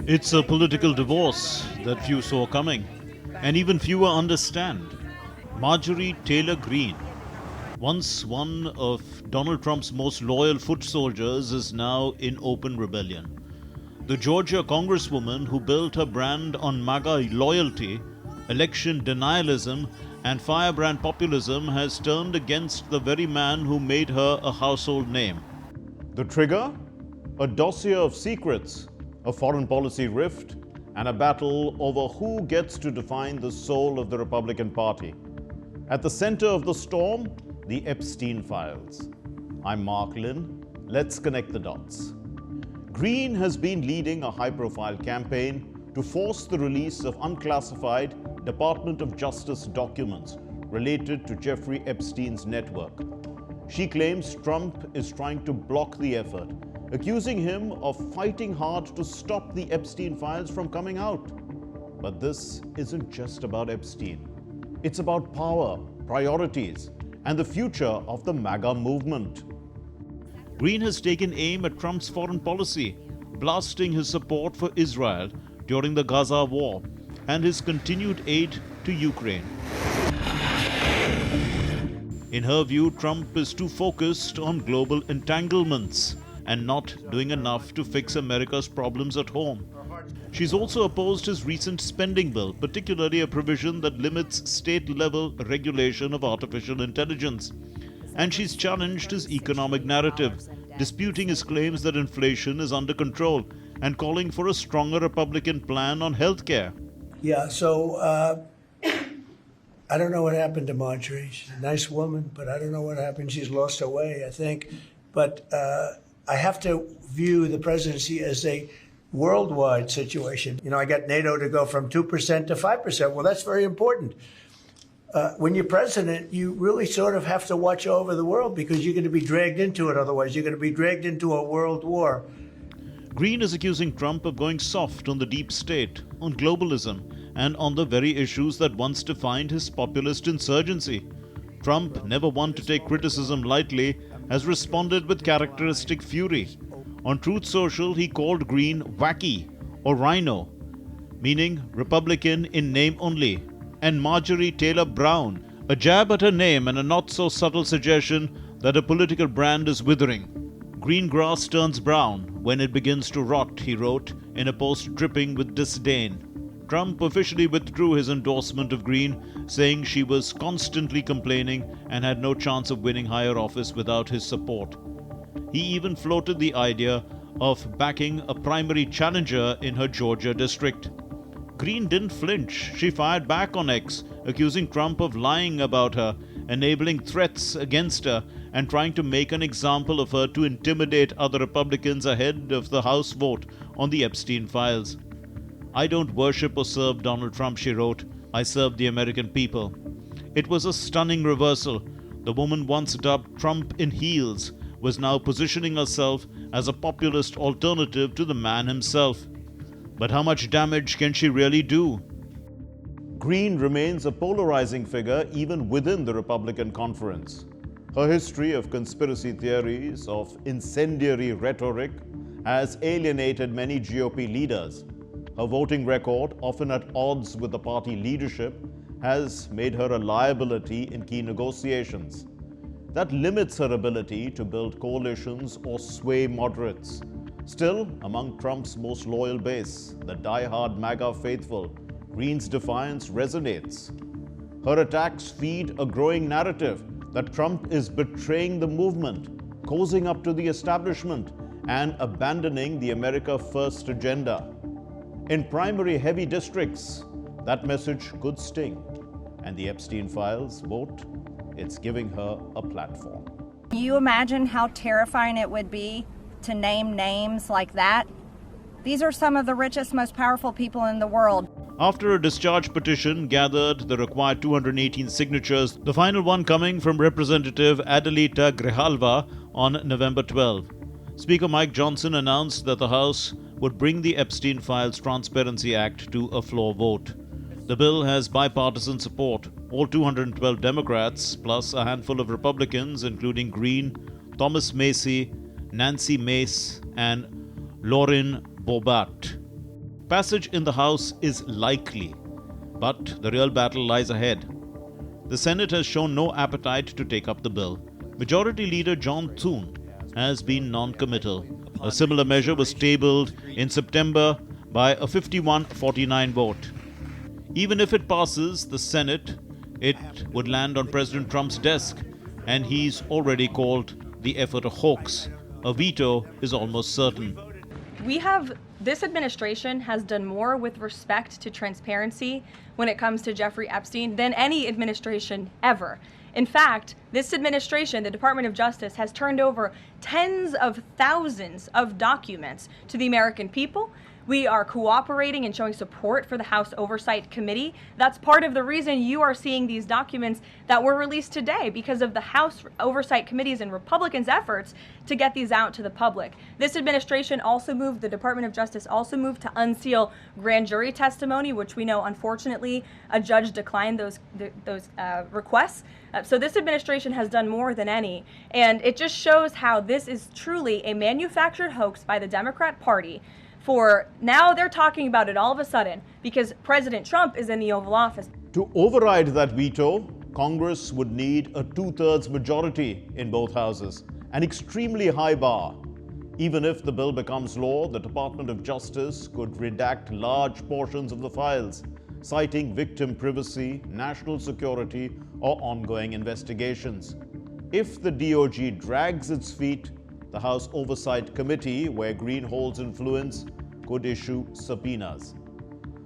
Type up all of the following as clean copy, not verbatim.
It's a political divorce that few saw coming, and even fewer understand. Marjorie Taylor Greene, once one of Donald Trump's most loyal foot soldiers, is now in open rebellion. The Georgia congresswoman who built her brand on MAGA loyalty, election denialism, and firebrand populism has turned against the very man who made her a household name. The trigger? A dossier of secrets, a foreign policy rift, and a battle over who gets to define the soul of the Republican Party. At the center of the storm, the Epstein Files. I'm Mark Lynn. Let's connect the dots. Greene has been leading a high-profile campaign to force the release of unclassified Department of Justice documents related to Jeffrey Epstein's network. She claims Trump is trying to block the effort, accusing him of fighting hard to stop the Epstein Files from coming out. But this isn't just about Epstein. It's about power, priorities, and the future of the MAGA movement. Greene has taken aim at Trump's foreign policy, blasting his support for Israel during the Gaza war and his continued aid to Ukraine. In her view, Trump is too focused on global entanglements and not doing enough to fix America's problems at home. She's also opposed his recent spending bill, particularly a provision that limits state-level regulation of artificial intelligence. And she's challenged his economic narrative, disputing his claims that inflation is under control and calling for a stronger Republican plan on health care. Yeah, so I don't know what happened to Marjorie. She's a nice woman, but I don't know what happened. She's lost her way, I think. But I have to view the presidency as a worldwide situation. You know, I got NATO to go from 2% to 5%. Well, that's very important. When you're president, you really sort of have to watch over the world because you're going to be dragged into it otherwise. You're going to be dragged into a world war. Greene is accusing Trump of going soft on the deep state, on globalism, and on the very issues that once defined his populist insurgency. Trump, never one to take criticism lightly, has responded with characteristic fury. On Truth Social, he called Greene wacky or rhino, meaning Republican in name only, and Marjorie Taylor Brown, a jab at her name and a not-so-subtle suggestion that a political brand is withering. Green grass turns brown when it begins to rot, he wrote in a post dripping with disdain. Trump officially withdrew his endorsement of Greene, saying she was constantly complaining and had no chance of winning higher office without his support. He even floated the idea of backing a primary challenger in her Georgia district. Greene didn't flinch. She fired back on X, accusing Trump of lying about her, enabling threats against her, and trying to make an example of her to intimidate other Republicans ahead of the House vote on the Epstein Files. "I don't worship or serve Donald Trump," she wrote. "I serve the American people." It was a stunning reversal. The woman once dubbed Trump in heels was now positioning herself as a populist alternative to the man himself. But how much damage can she really do? Greene remains a polarizing figure even within the Republican conference. Her history of conspiracy theories, of incendiary rhetoric, has alienated many GOP leaders. Her voting record, often at odds with the party leadership, has made her a liability in key negotiations. That limits her ability to build coalitions or sway moderates. Still, among Trump's most loyal base, the die-hard MAGA faithful, Greene's defiance resonates. Her attacks feed a growing narrative that Trump is betraying the movement, cozying up to the establishment, and abandoning the America First agenda. In primary heavy districts, that message could sting. And the Epstein Files vote, it's giving her a platform. Can you imagine how terrifying it would be to name names like that? These are some of the richest, most powerful people in the world. After a discharge petition gathered the required 218 signatures, the final one coming from Representative Adelita Grijalva on November 12. Speaker Mike Johnson announced that the House would bring the Epstein Files Transparency Act to a floor vote. The bill has bipartisan support. All 212 Democrats, plus a handful of Republicans, including Greene, Thomas Macy, Nancy Mace, and Lauren Boebert. Passage in the House is likely, but the real battle lies ahead. The Senate has shown no appetite to take up the bill. Majority Leader John Thune has been non-committal. A similar measure was tabled in September by a 51-49 vote. Even if it passes the Senate, it would land on President Trump's desk, and he's already called the effort a hoax. A veto is almost certain. This administration has done more with respect to transparency when it comes to Jeffrey Epstein than any administration ever. In fact, this administration, the Department of Justice, has turned over tens of thousands of documents to the American people. We are cooperating and showing support for the House Oversight Committee. That's part of the reason you are seeing these documents that were released today, because of the House Oversight Committee's and Republicans' efforts to get these out to the public. This administration also moved, the Department of Justice also moved to unseal grand jury testimony, which we know, unfortunately, a judge declined those requests. So this administration has done more than any, and it just shows how this is truly a manufactured hoax by the Democrat Party. For now, they're talking about it all of a sudden because President Trump is in the Oval Office. To override that veto, Congress would need a 2/3 majority in both houses, an extremely high bar. Even if the bill becomes law, the Department of Justice could redact large portions of the files, citing victim privacy, national security, or ongoing investigations. If the DOJ drags its feet, the House Oversight Committee, where Greene holds influence, could issue subpoenas.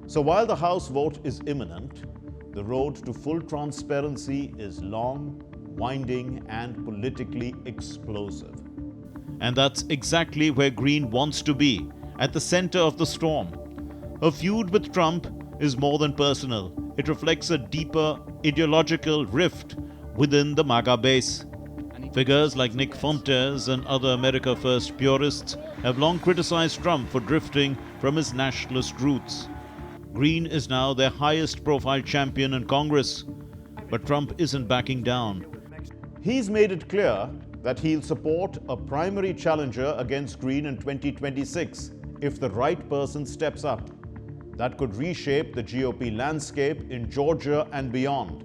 So while the House vote is imminent, the road to full transparency is long, winding, and politically explosive. And that's exactly where Greene wants to be, at the center of the storm. Her feud with Trump is more than personal. It reflects a deeper ideological rift within the MAGA base. Figures like Nick Fuentes and other America First purists have long criticized Trump for drifting from his nationalist roots. Greene is now their highest profile champion in Congress, but Trump isn't backing down. He's made it clear that he'll support a primary challenger against Greene in 2026 if the right person steps up. That could reshape the GOP landscape in Georgia and beyond.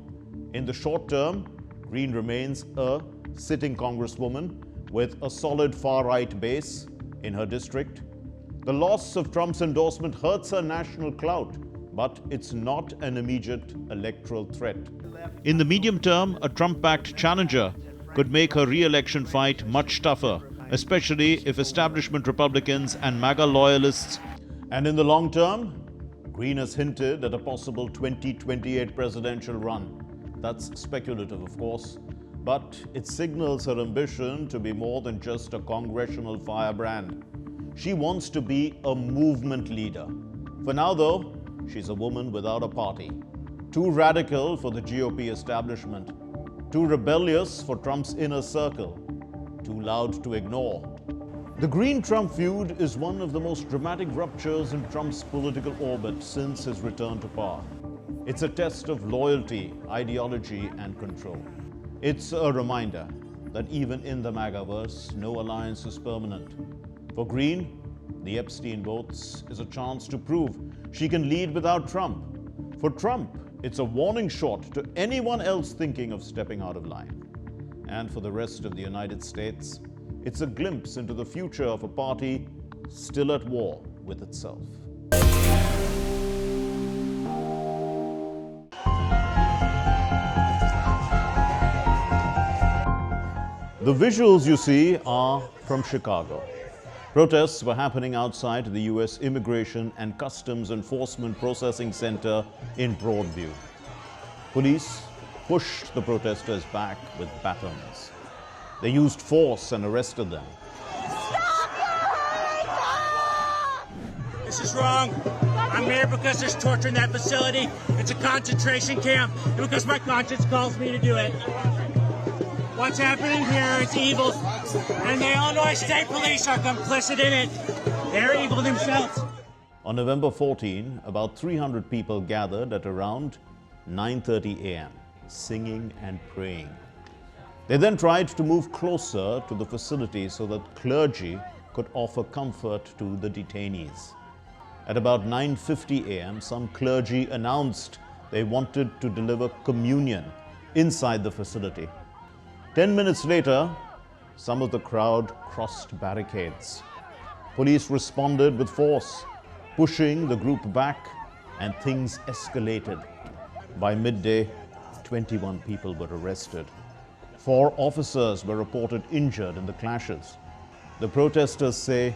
In the short term, Greene remains a sitting congresswoman with a solid far-right base in her district. The loss of Trump's endorsement hurts her national clout, but it's not an immediate electoral threat. In the medium term, a Trump-backed challenger could make her re-election fight much tougher, especially if establishment Republicans and MAGA loyalists. And in the long term, Greene has hinted at a possible 2028 presidential run. That's speculative, of course, but it signals her ambition to be more than just a congressional firebrand. She wants to be a movement leader. For now, though, she's a woman without a party. Too radical for the GOP establishment. Too rebellious for Trump's inner circle. Too loud to ignore. The Greene-Trump feud is one of the most dramatic ruptures in Trump's political orbit since his return to power. It's a test of loyalty, ideology, and control. It's a reminder that even in the MAGAverse, no alliance is permanent. For Greene, the Epstein votes is a chance to prove she can lead without Trump. For Trump, it's a warning shot to anyone else thinking of stepping out of line. And for the rest of the United States, it's a glimpse into the future of a party still at war with itself. The visuals you see are from Chicago. Protests were happening outside the U.S. Immigration and Customs Enforcement Processing Center in Broadview. Police pushed the protesters back with batons. They used force and arrested them. This is wrong. I'm here because there's torture in that facility. It's a concentration camp, and because my conscience calls me to do it. What's happening here is evil, and the Illinois State Police are complicit in it. They're evil themselves. On November 14, about 300 people gathered at around 9:30 a.m., singing and praying. They then tried to move closer to the facility so that clergy could offer comfort to the detainees. At about 9:50 a.m., some clergy announced they wanted to deliver communion inside the facility. 10 minutes later, some of the crowd crossed barricades. Police responded with force, pushing the group back, and things escalated. By midday, 21 people were arrested. 4 officers were reported injured in the clashes. The protesters say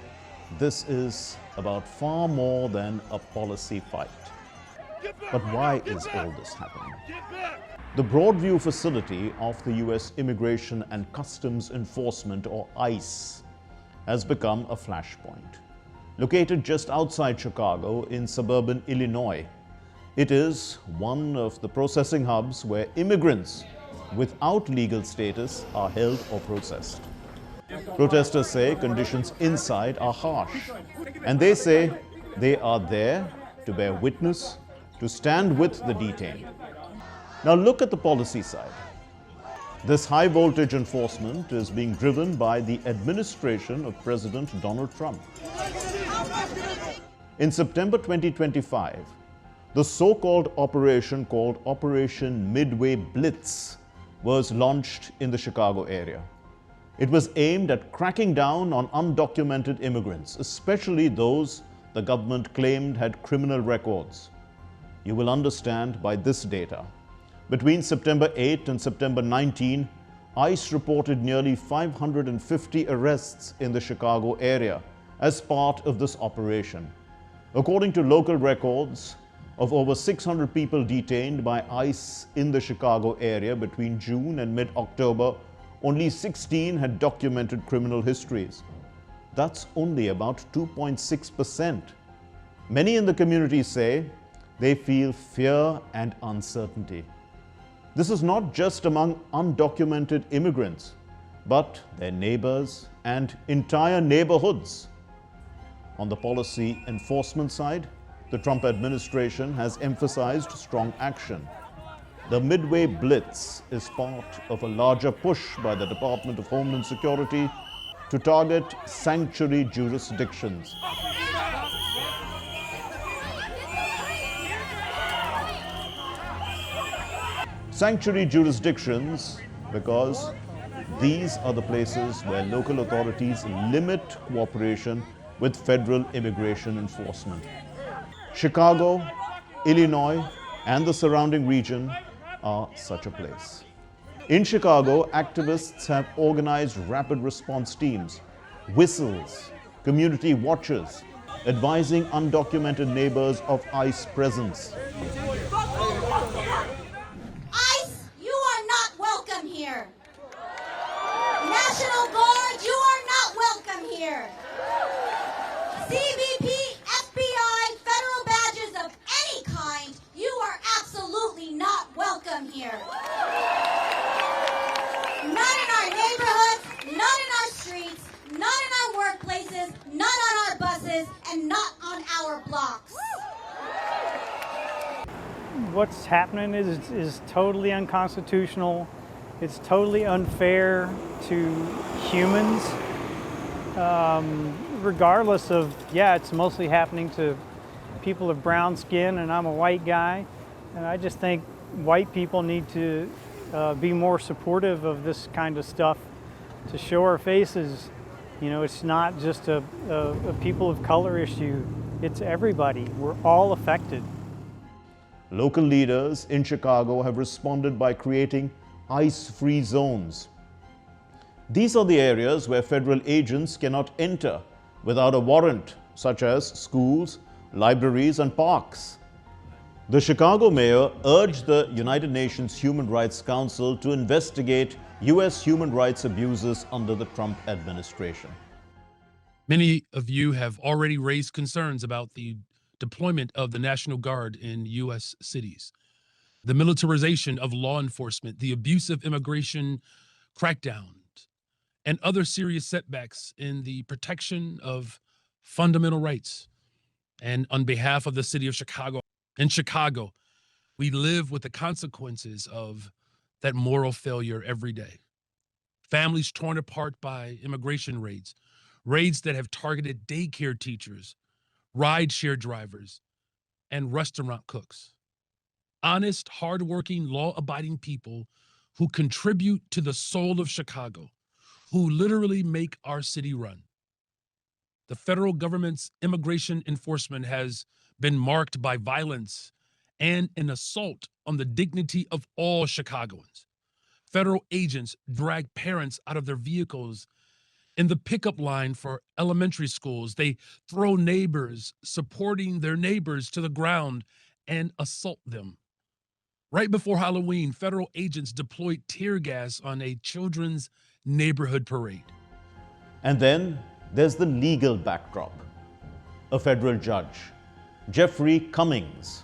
this is about far more than a policy fight. But why is all this happening? The Broadview facility of the U.S. Immigration and Customs Enforcement, or ICE, has become a flashpoint. Located just outside Chicago in suburban Illinois, it is one of the processing hubs where immigrants without legal status are held or processed. Protesters say conditions inside are harsh, and they say they are there to bear witness, to stand with the detained. Now look at the policy side. This high voltage enforcement is being driven by the administration of President Donald Trump. In September 2025, the so-called operation called Operation Midway Blitz was launched in the Chicago area. It was aimed at cracking down on undocumented immigrants, especially those the government claimed had criminal records. You will understand by this data. Between September 8 and September 19, ICE reported nearly 550 arrests in the Chicago area as part of this operation. According to local records, of over 600 people detained by ICE in the Chicago area between June and mid-October, only 16 had documented criminal histories. That's only about 2.6%. Many in the community say they feel fear and uncertainty. This is not just among undocumented immigrants, but their neighbors and entire neighborhoods. On the policy enforcement side, the Trump administration has emphasized strong action. The Midway Blitz is part of a larger push by the Department of Homeland Security to target sanctuary jurisdictions. Sanctuary jurisdictions because these are the places where local authorities limit cooperation with federal immigration enforcement. Chicago, Illinois, and the surrounding region are such a place. In Chicago, activists have organized rapid response teams, whistles, community watchers, advising undocumented neighbors of ICE presence. ICE, you are not welcome here. National Guard, you are not welcome here. CBP, FBI, federal badges of any kind, you are absolutely not welcome here. Not in our neighborhoods, not in our streets, not in our workplaces, not on our buses, and not on our blocks. What's happening is totally unconstitutional. It's totally unfair to humans. Regardless of, it's mostly happening to people of brown skin, and I'm a white guy. And I just think white people need to be more supportive of this kind of stuff to show our faces. You know, it's not just a people of color issue. It's everybody. We're all affected. Local leaders in Chicago have responded by creating ICE-free zones. These are the areas where federal agents cannot enter without a warrant, such as schools, libraries, and parks. The Chicago mayor urged the United Nations Human Rights Council to investigate U.S. human rights abuses under the Trump administration. Many of you have already raised concerns about the deployment of the National Guard in U.S. cities, the militarization of law enforcement, the abusive immigration crackdown, and other serious setbacks in the protection of fundamental rights. And on behalf of the city of Chicago, in Chicago, we live with the consequences of that moral failure every day. Families torn apart by immigration raids that have targeted daycare teachers, rideshare drivers, and restaurant cooks. Honest, hardworking, law-abiding people who contribute to the soul of Chicago, who literally make our city run. The federal government's immigration enforcement has been marked by violence and an assault on the dignity of all Chicagoans. Federal agents drag parents out of their vehicles in the pickup line for elementary schools. They throw neighbors supporting their neighbors to the ground and assault them. Right before Halloween, federal agents deployed tear gas on a children's neighborhood parade. And then there's the legal backdrop. A federal judge, Jeffrey Cummings,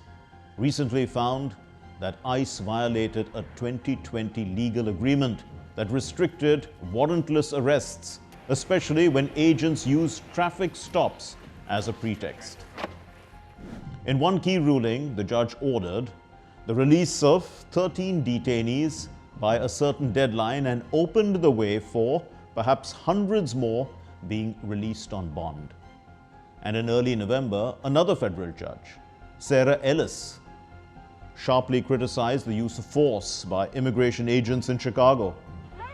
recently found that ICE violated a 2020 legal agreement that restricted warrantless arrests, especially when agents used traffic stops as a pretext. In one key ruling, the judge ordered the release of 13 detainees by a certain deadline and opened the way for perhaps hundreds more being released on bond. And in early November, another federal judge, Sarah Ellis, sharply criticized the use of force by immigration agents in Chicago.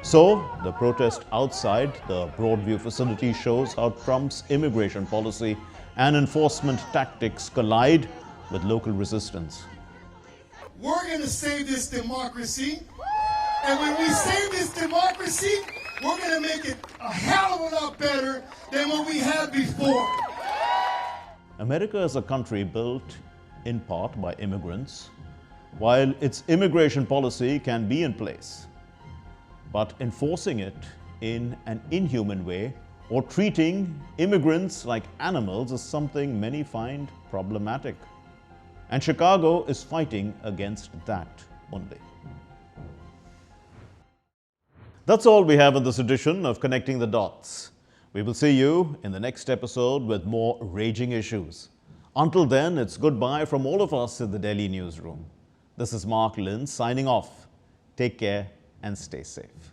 So, the protest outside the Broadview facility shows how Trump's immigration policy and enforcement tactics collide with local resistance. We're going to save this democracy, and when we save this democracy, we're going to make it a hell of a lot better than what we had before. America is a country built in part by immigrants, while its immigration policy can be in place. But enforcing it in an inhuman way or treating immigrants like animals is something many find problematic. And Chicago is fighting against that only. That's all we have in this edition of Connecting the Dots. We will see you in the next episode with more raging issues. Until then, it's goodbye from all of us in the Daily Newsroom. This is Mark Lynn signing off. Take care and stay safe.